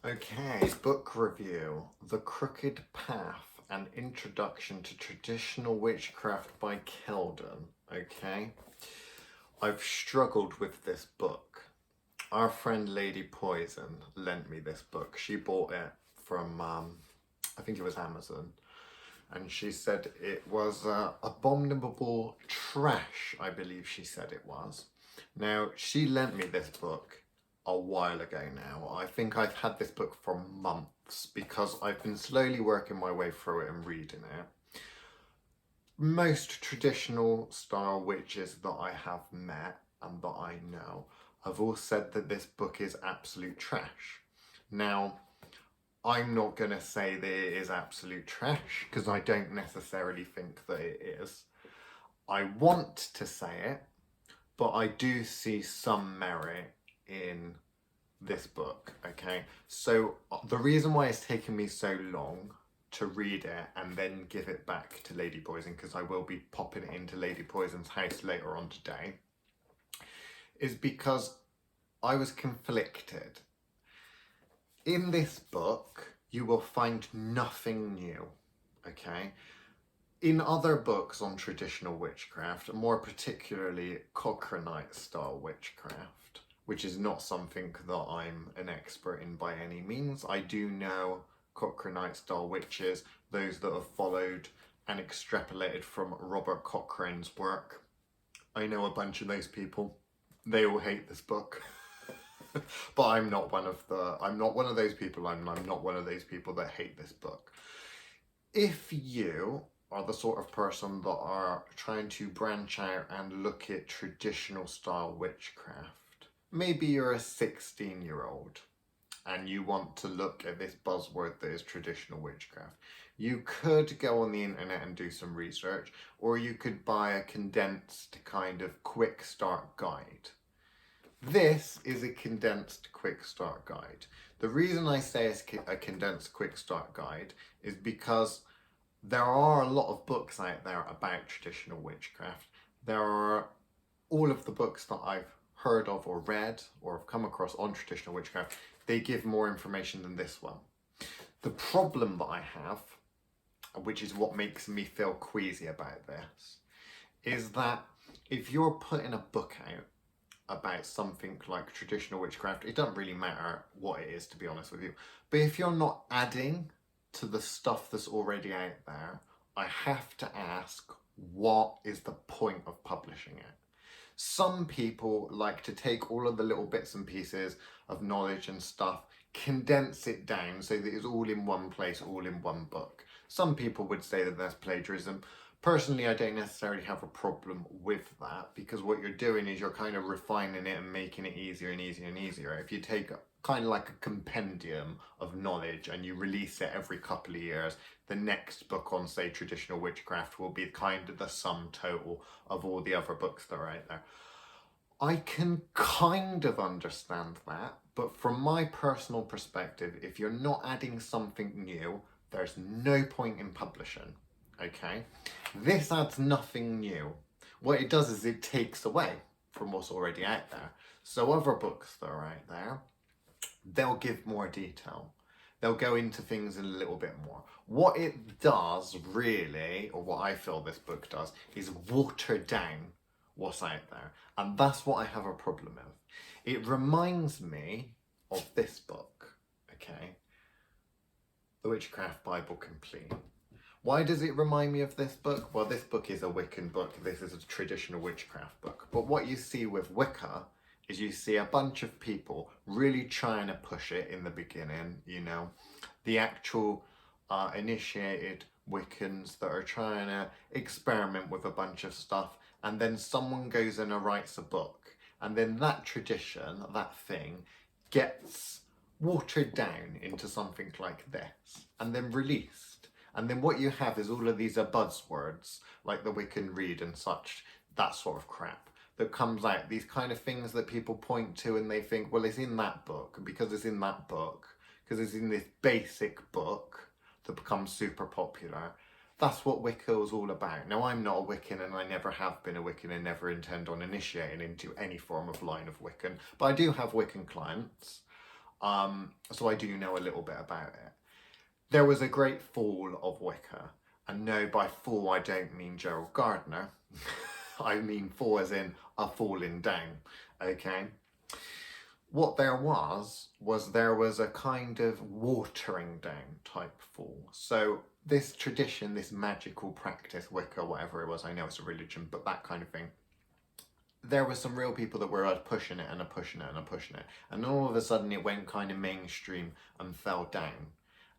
Okay, book review. The Crooked Path, an Introduction to Traditional Witchcraft by Kelden. Okay, I've struggled with this book. Our friend Lady Poison lent me this book. She bought it from, I think it was Amazon. And she said it was abominable trash, I believe she said it was. Now, she lent me this book a while ago now. I think I've had this book for months because I've been slowly working my way through it and reading it. Most traditional style witches that I have met and that I know have all said that this book is absolute trash. Now, I'm not going to say that it is absolute trash because I don't necessarily think that it is. I want to say it, but I do see some merit in this book, okay? So the reason why it's taken me so long to read it and then give it back to Lady Poison, because I will be popping it into Lady Poison's house later on today, is because I was conflicted. In this book, you will find nothing new, okay? In other books on traditional witchcraft, more particularly Cochranite style witchcraft, which is not something that I'm an expert in by any means. I do know Cochranite style witches, those that have followed and extrapolated from Robert Cochrane's work. I know a bunch of those people. They all hate this book. But I'm not one of those people. I'm not one of those people that hate this book. If you are the sort of person that are trying to branch out and look at traditional style witchcraft, maybe you're a 16-year-old and you want to look at this buzzword that is traditional witchcraft, you could go on the internet and do some research, or you could buy a condensed kind of quick start guide. This is a condensed quick start guide. The reason I say it's a condensed quick start guide is because there are a lot of books out there about traditional witchcraft. There are all of the books that I've heard of or read or have come across on traditional witchcraft, they give more information than this one. The problem that I have, which is what makes me feel queasy about this, is that if you're putting a book out about something like traditional witchcraft, it doesn't really matter what it is, to be honest with you. But if you're not adding to the stuff that's already out there, I have to ask, what is the point of publishing it? Some people like to take all of the little bits and pieces of knowledge and stuff, condense it down so that it's all in one place, all in one book. Some people would say that that's plagiarism. Personally, I don't necessarily have a problem with that, because what you're doing is you're kind of refining it and making it easier and easier and easier. If you take kind of like a compendium of knowledge and you release it every couple of years, the next book on, say, traditional witchcraft will be kind of the sum total of all the other books that are out there. I can kind of understand that, but from my personal perspective, if you're not adding something new, there's no point in publishing. Okay, this adds nothing new. What it does is it takes away from what's already out there. So other books that are out there, they'll give more detail. They'll go into things a little bit more. What it does really, or what I feel this book does, is water down what's out there. And that's what I have a problem with. It reminds me of this book, okay? The Witchcraft Bible Complete. Why does it remind me of this book? Well, this book is a Wiccan book. This is a traditional witchcraft book. But what you see with Wicca is you see a bunch of people really trying to push it in the beginning, you know, the actual initiated Wiccans that are trying to experiment with a bunch of stuff, and then someone goes in and writes a book, and then that tradition, that thing, gets watered down into something like this, and then released. And then what you have is all of these buzzwords, like the Wiccan Read and such, that sort of crap, that comes out. These kind of things that people point to and they think, well, it's in that book, and because it's in that book, because it's in this basic book that becomes super popular, that's what Wicca was all about. Now, I'm not a Wiccan, and I never have been a Wiccan and never intend on initiating into any form of line of Wiccan, but I do have Wiccan clients. So I do know a little bit about it. There was a great fall of Wicca. And no, by fall I don't mean Gerald Gardner. I mean fall as in a falling down, okay? What there was there was a kind of watering down type fall. So this tradition, this magical practice, Wicca, whatever it was, I know it's a religion, but that kind of thing, there were some real people that were pushing it and pushing it and pushing it. And all of a sudden it went kind of mainstream and fell down.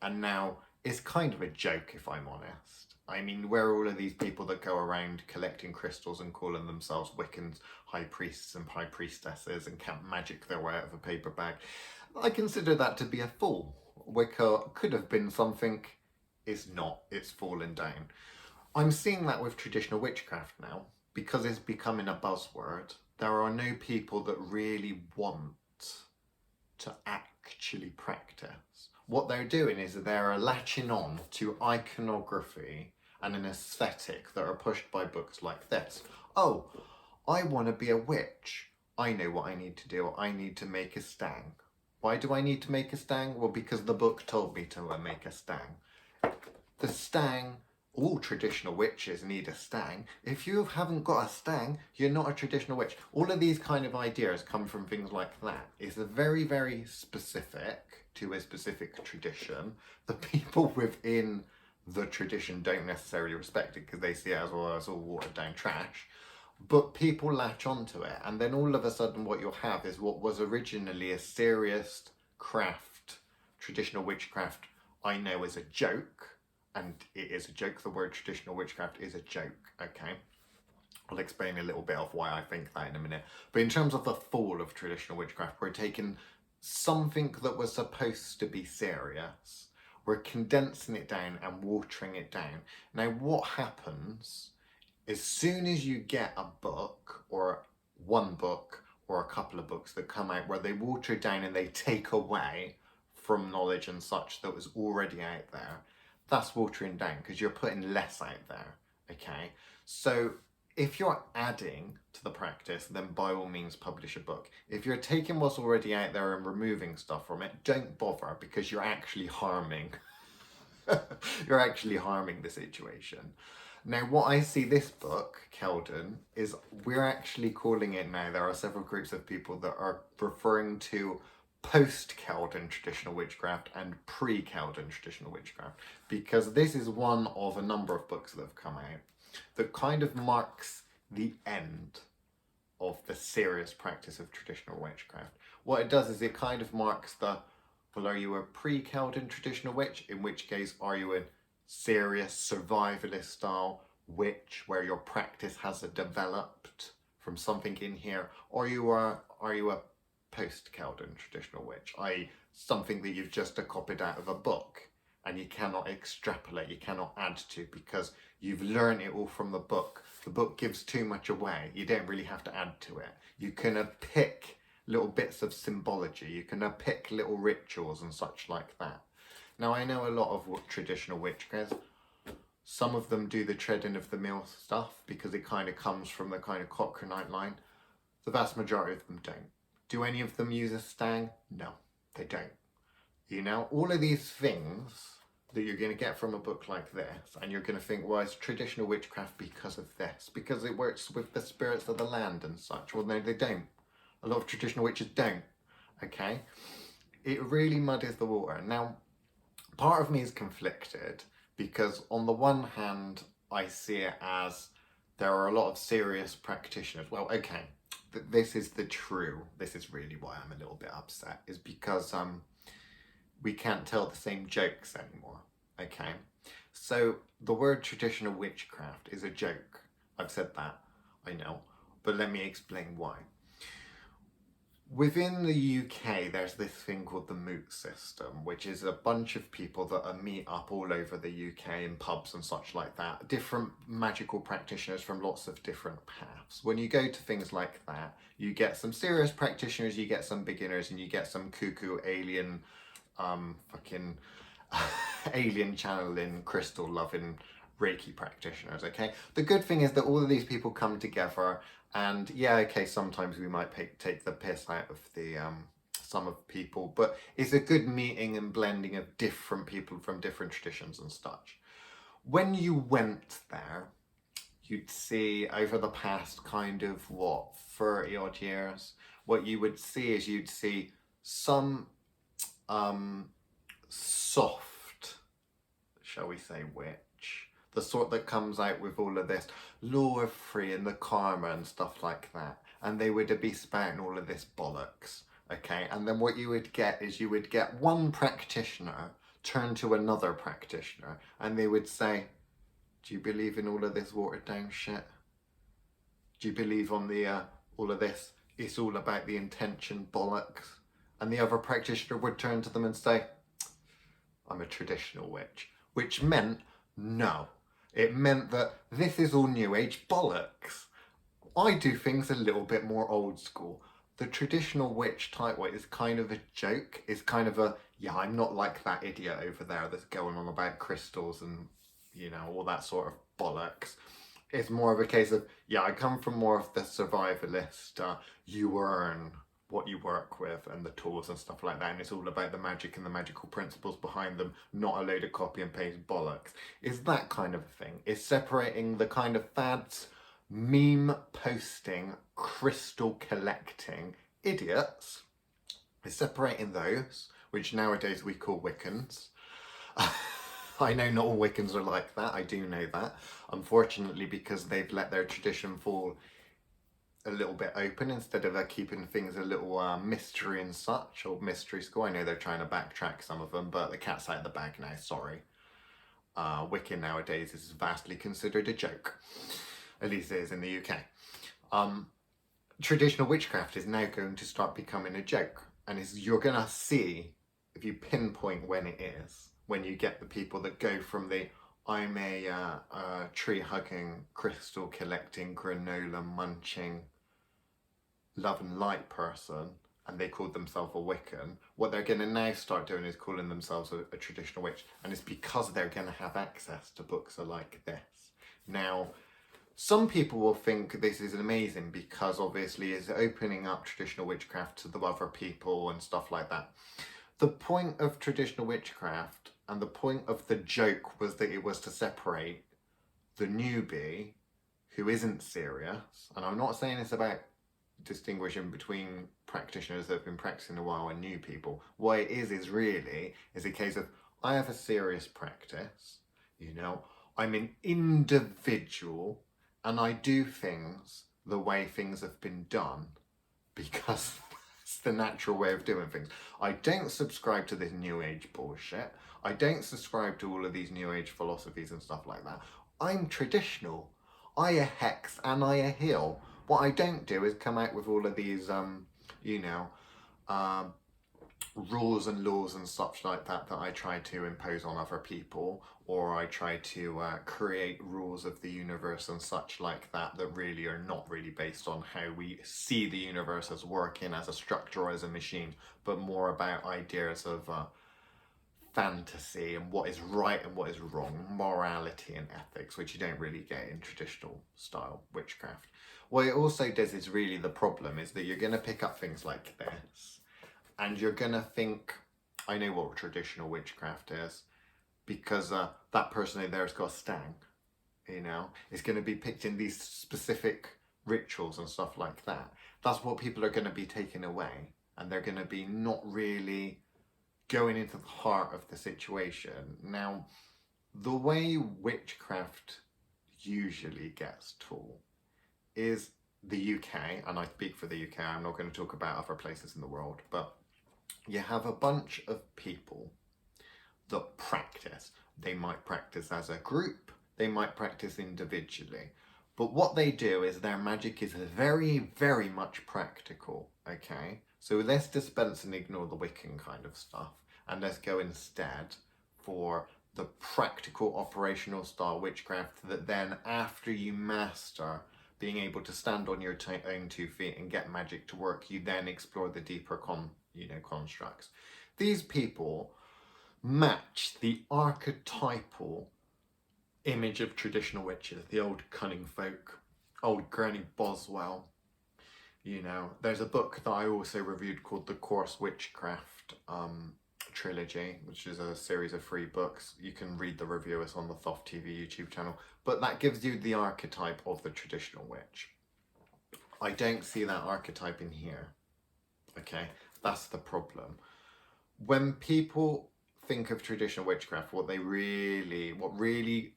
And now it's kind of a joke, if I'm honest. I mean, where are all of these people that go around collecting crystals and calling themselves Wiccans, high priests and high priestesses, and can't magic their way out of a paper bag? I consider that to be a fall. Wicca could have been something, it's not, it's fallen down. I'm seeing that with traditional witchcraft now, because it's becoming a buzzword. There are no people that really want to actually practice. What they're doing is they're latching on to iconography and an aesthetic that are pushed by books like this. Oh, I want to be a witch. I know what I need to do. I need to make a stang. Why do I need to make a stang? Well, because the book told me to make a stang. The stang, all traditional witches need a stang. If you haven't got a stang, you're not a traditional witch. All of these kind of ideas come from things like that. It's a very, very specific to a specific tradition. The people within the tradition don't necessarily respect it because they see it as, well, as all watered down trash. But people latch onto it, and then all of a sudden what you'll have is what was originally a serious craft, traditional witchcraft, I know is a joke, and it is a joke. The word traditional witchcraft is a joke, okay? I'll explain a little bit of why I think that in a minute. But in terms of the fall of traditional witchcraft, we're taking something that was supposed to be serious, we're condensing it down and watering it down. Now what happens, as soon as you get a book, or one book, or a couple of books that come out where they water it down and they take away from knowledge and such that was already out there, that's watering down because you're putting less out there, okay? So if you're adding to the practice, then by all means publish a book. If you're taking what's already out there and removing stuff from it, don't bother, because you're actually harming you're actually harming the situation. Now what I see this book, Kelden, is we're actually calling it now, there are several groups of people that are referring to post-Kelden traditional witchcraft and pre-Kelden traditional witchcraft, because this is one of a number of books that have come out that kind of marks the end of the serious practice of traditional witchcraft. What it does is it kind of marks the, well, are you a pre-Kelden traditional witch? In which case, are you a serious survivalist style witch where your practice has developed from something in here? Or are you a post-Kelden traditional witch, i.e. something that you've just copied out of a book and you cannot extrapolate, you cannot add to, because you've learned it all from the book. The book gives too much away. You don't really have to add to it. You can pick little bits of symbology. You can pick little rituals and such like that. Now, I know a lot of traditional witchcraft. Some of them do the treading of the mill stuff because it kind of comes from the kind of Cochranite line. The vast majority of them don't. Do any of them use a stang? No, they don't. You know, all of these things that you're going to get from a book like this, and you're going to think, well, it's traditional witchcraft because of this, because it works with the spirits of the land and such. Well, no, they don't. A lot of traditional witches don't, okay? It really muddies the water. Now, part of me is conflicted, because on the one hand, I see it as there are a lot of serious practitioners. Well, okay, this is really why I'm a little bit upset, is because we can't tell the same jokes anymore, okay? So the word traditional witchcraft is a joke. I've said that, I know, but let me explain why. Within the UK, there's this thing called the moot system, which is a bunch of people that meet up all over the UK in pubs and such like that. Different magical practitioners from lots of different paths. When you go to things like that, you get some serious practitioners, you get some beginners, and you get some cuckoo alien, alien channeling, crystal loving Reiki practitioners, okay? The good thing is that all of these people come together, and yeah, okay, sometimes we might take the piss out of the some of people, but it's a good meeting and blending of different people from different traditions and such. When you went there, you'd see over the past kind of 30 odd years, what you would see is you'd see some soft, shall we say, witch, the sort that comes out with all of this law of free and the karma and stuff like that, and they would be spouting all of this bollocks, okay? And then what you would get is you would get one practitioner turn to another practitioner and they would say, do you believe in all of this watered down shit? Do you believe on the all of this, it's all about the intention bollocks? And the other practitioner would turn to them and say, I'm a traditional witch. Which meant no. It meant that this is all new age bollocks. I do things a little bit more old school. The traditional witch type way is kind of a joke. It's kind of a, yeah, I'm not like that idiot over there that's going on about crystals and, you know, all that sort of bollocks. It's more of a case of, yeah, I come from more of the survivalist, you earn what you work with and the tools and stuff like that, and it's all about the magic and the magical principles behind them, not a load of copy and paste bollocks. It's that kind of thing. It's separating the kind of fads, meme posting, crystal collecting idiots. It's separating those, which nowadays we call Wiccans. I know not all Wiccans are like that, I do know that. Unfortunately, because they've let their tradition fall a little bit open instead of keeping things a little mystery and such, or mystery school. I know they're trying to backtrack some of them, but the cat's out of the bag now, sorry. Wiccan nowadays is vastly considered a joke. At least it is in the UK. Traditional witchcraft is now going to start becoming a joke, and you're going to see, if you pinpoint when it is, when you get the people that go from the I'm a tree-hugging, crystal-collecting, granola munching, love and light person, and they called themselves a Wiccan. What they're going to now start doing is calling themselves a traditional witch, and it's because they're going to have access to books like this. Now, some people will think this is amazing because obviously it's opening up traditional witchcraft to the other people and stuff like that. The point of traditional witchcraft and the point of the joke was that it was to separate the newbie who isn't serious. And I'm not saying it's about distinguishing between practitioners that have been practicing a while and new people. What it is really is a case of, I have a serious practice, you know, I'm an individual and I do things the way things have been done because it's the natural way of doing things. I don't subscribe to this new age bullshit. I don't subscribe to all of these new age philosophies and stuff like that. I'm traditional. I a hex and I a heal. What I don't do is come out with all of these, you know, rules and laws and such like that I try to impose on other people, or I try to create rules of the universe and such like that really are not really based on how we see the universe as working as a structure or as a machine, but more about ideas of fantasy and what is right and what is wrong, morality and ethics, which you don't really get in traditional style witchcraft. What it also does is really the problem is that you're going to pick up things like this and you're going to think, I know what traditional witchcraft is, because that person in there has got a stang, you know, it's going to be picked in these specific rituals and stuff like that. That's what people are going to be taking away, and they're going to be not really going into the heart of the situation. Now, the way witchcraft usually gets taught is the UK, and I speak for the UK, I'm not going to talk about other places in the world, but you have a bunch of people that practice. They might practice as a group, they might practice individually, but what they do is their magic is very, very much practical, okay? So let's dispense and ignore the Wiccan kind of stuff, and let's go instead for the practical operational style witchcraft that then, after you master being able to stand on your own 2 feet and get magic to work, you then explore the deeper constructs. These people match the archetypal image of traditional witches, the old cunning folk, old Granny Boswell. You know, there's a book that I also reviewed called the Course Witchcraft trilogy, which is a series of 3 books. You can read the review, it's on the Thoth TV YouTube channel. But that gives you the archetype of the traditional witch. I don't see that archetype in here. Okay, that's the problem. When people think of traditional witchcraft, what really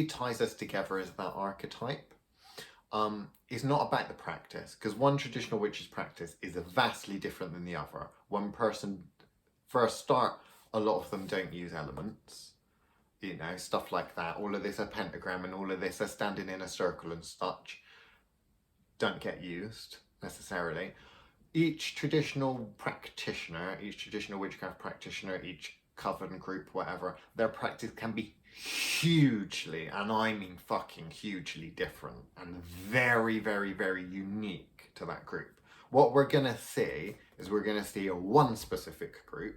ties us together is that archetype. Is not about the practice, because one traditional witch's practice is vastly different than the other. One person, for a start, a lot of them don't use elements, you know, stuff like that. All of this, a pentagram and all of this, are standing in a circle and such, don't get used necessarily. Each traditional practitioner, each traditional witchcraft practitioner, each coven group, whatever, their practice can be hugely, and I mean fucking hugely different and very, very, very unique to that group. What we're gonna see is we're gonna see one specific group,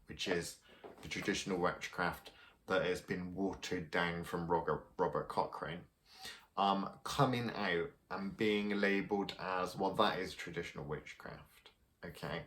which is the traditional witchcraft that has been watered down from Robert Cochrane, coming out and being labelled as, well, that is traditional witchcraft, okay?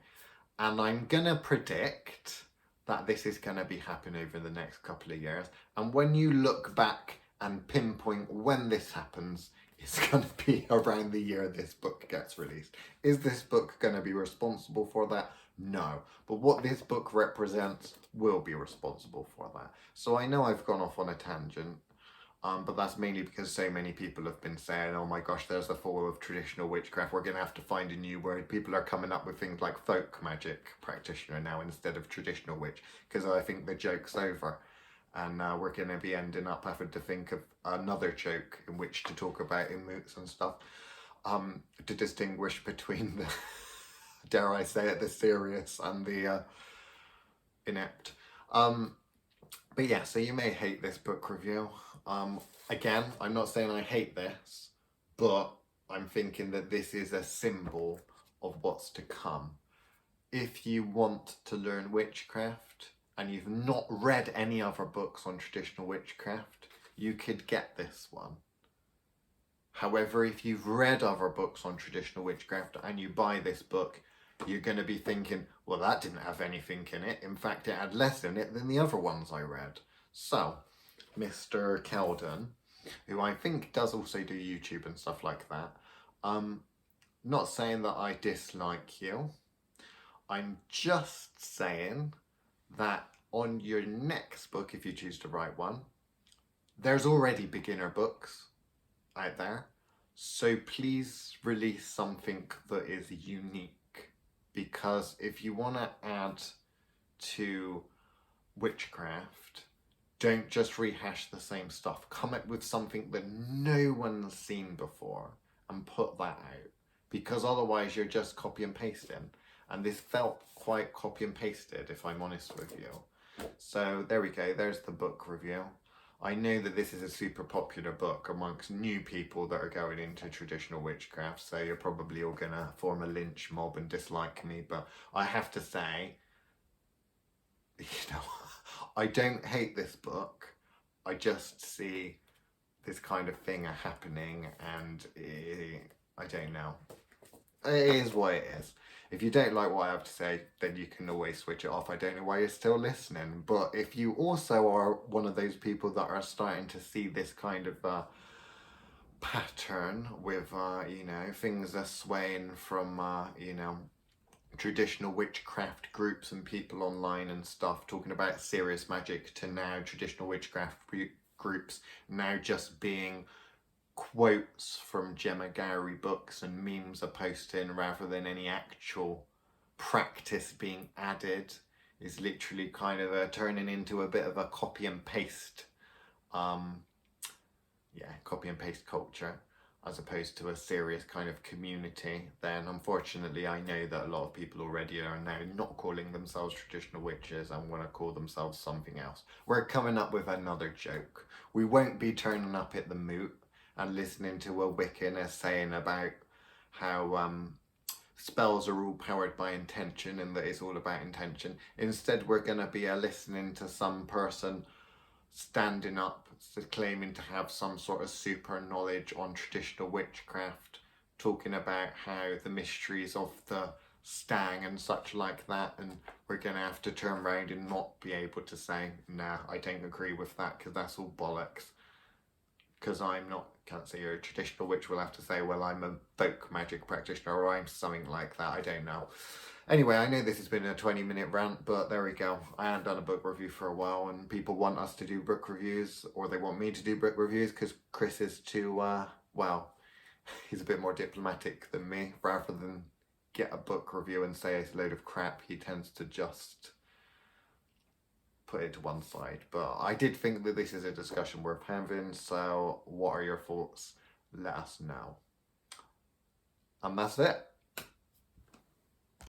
And I'm gonna predict that this is going to be happening over the next couple of years. And when you look back and pinpoint when this happens, it's going to be around the year this book gets released. Is this book going to be responsible for that? No. But what this book represents will be responsible for that. So I know I've gone off on a tangent, but that's mainly because so many people have been saying, oh my gosh, there's the fall of traditional witchcraft, we're going to have to find a new word. People are coming up with things like folk magic practitioner now instead of traditional witch, because I think the joke's over. And we're going to be ending up having to think of another joke in which to talk about in moots and stuff, to distinguish between the, dare I say it, the serious and the inept. But yeah, so you may hate this book review. Again, I'm not saying I hate this, but I'm thinking that this is a symbol of what's to come. If you want to learn witchcraft and you've not read any other books on traditional witchcraft, you could get this one. However, if you've read other books on traditional witchcraft and you buy this book, you're going to be thinking, well, that didn't have anything in it. In fact, it had less in it than the other ones I read. So, Mr Kelden, who I think does also do YouTube and stuff like that, not saying that I dislike you, I'm just saying that on your next book, if you choose to write one, there's already beginner books out there, so please release something that is unique. Because if you want to add to witchcraft, don't just rehash the same stuff. Come up with something that no one's seen before and put that out. Because otherwise you're just copy and pasting. And this felt quite copy and pasted, if I'm honest with you. So there we go, there's the book review. I know that this is a super popular book amongst new people that are going into traditional witchcraft, so you're probably all going to form a lynch mob and dislike me, but I have to say, you know, I don't hate this book. I just see this kind of thing happening, and I don't know. It is what it is. If you don't like what I have to say, then you can always switch it off. I don't know why you're still listening. But if you also are one of those people that are starting to see this kind of pattern with, you know, things are swaying from, you know, traditional witchcraft groups and people online and stuff talking about serious magic to now traditional witchcraft groups now just being quotes from Gemma Gowrie books and memes are posting rather than any actual practice being added, is literally kind of turning into a bit of a copy and paste copy and paste culture as opposed to a serious kind of community, then unfortunately I know that a lot of people already are now not calling themselves traditional witches and want to call themselves something else. We're coming up with another joke. We won't be turning up at the moot and listening to a Wiccan saying about how spells are all powered by intention and that it's all about intention. Instead, we're going to be listening to some person standing up, claiming to have some sort of super knowledge on traditional witchcraft, talking about how the mysteries of the stang and such like that, and we're going to have to turn around and not be able to say, nah, I don't agree with that, because that's all bollocks. Because can't say you're a traditional witch, we'll have to say, well, I'm a folk magic practitioner, or I'm something like that, I don't know. Anyway, I know this has been a 20-minute rant, but there we go. I haven't done a book review for a while, and people want us to do book reviews, or they want me to do book reviews, because Chris is too, well, he's a bit more diplomatic than me. Rather than get a book review and say it's a load of crap, he tends to just put it to one side. But I did think that this is a discussion worth having, so what are your thoughts? Let us know. And that's it.